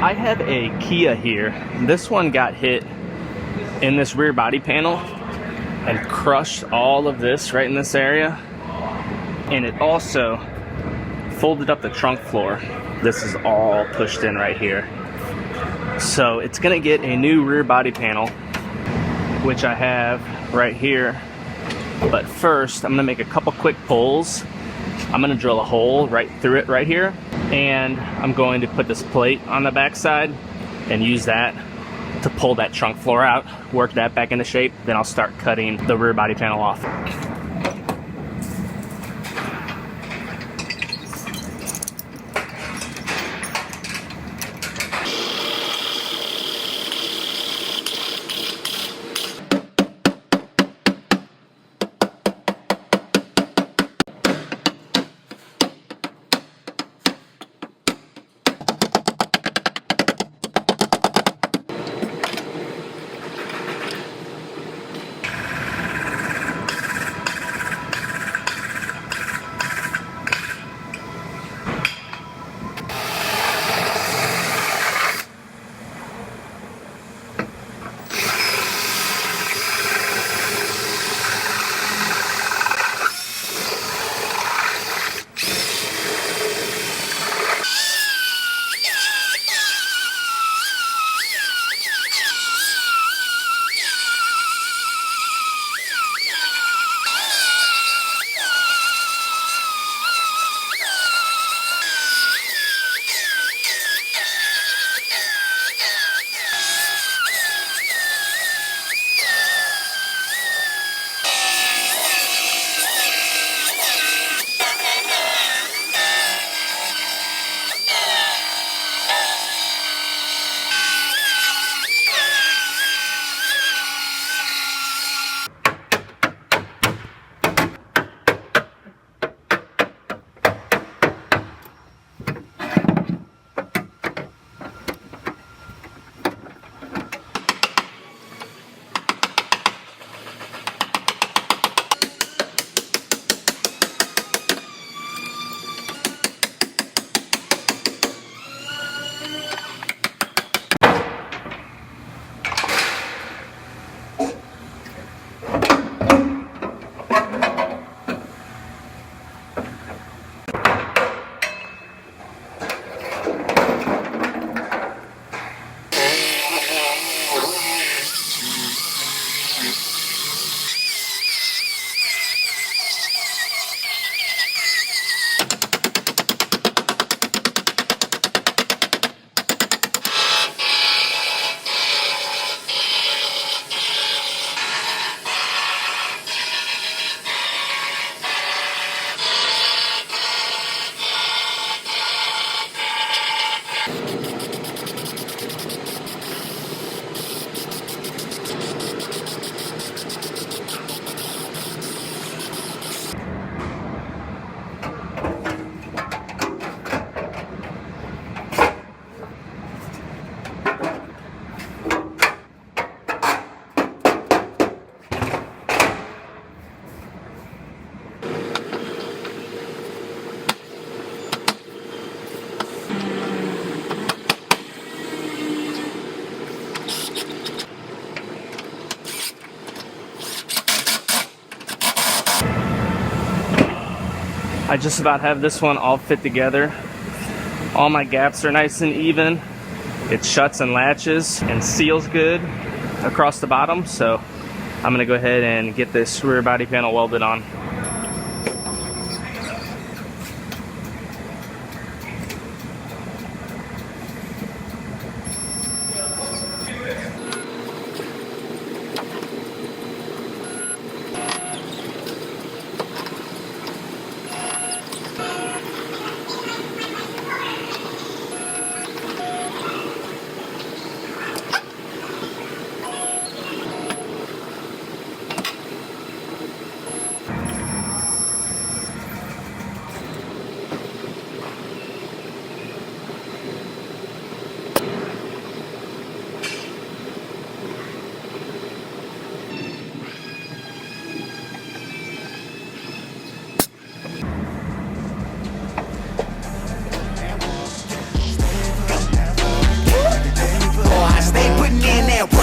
I have a Kia here. This one got hit in this rear body panel and crushed all of this right in this area. And it also folded up the trunk floor. This is all pushed in right here. So it's gonna get a new rear body panel, which I have right here. But first, I'm gonna make a couple quick pulls. I'm gonna drill a hole right through it right here. And I'm going to put this plate on the back side and use that to pull that trunk floor out, work that back into shape. Then I'll start cutting the rear body panel off. I just about have this one all fit together. All my gaps are nice and even. It shuts and latches and seals good across the bottom. So I'm gonna go ahead and get this rear body panel welded on. in there.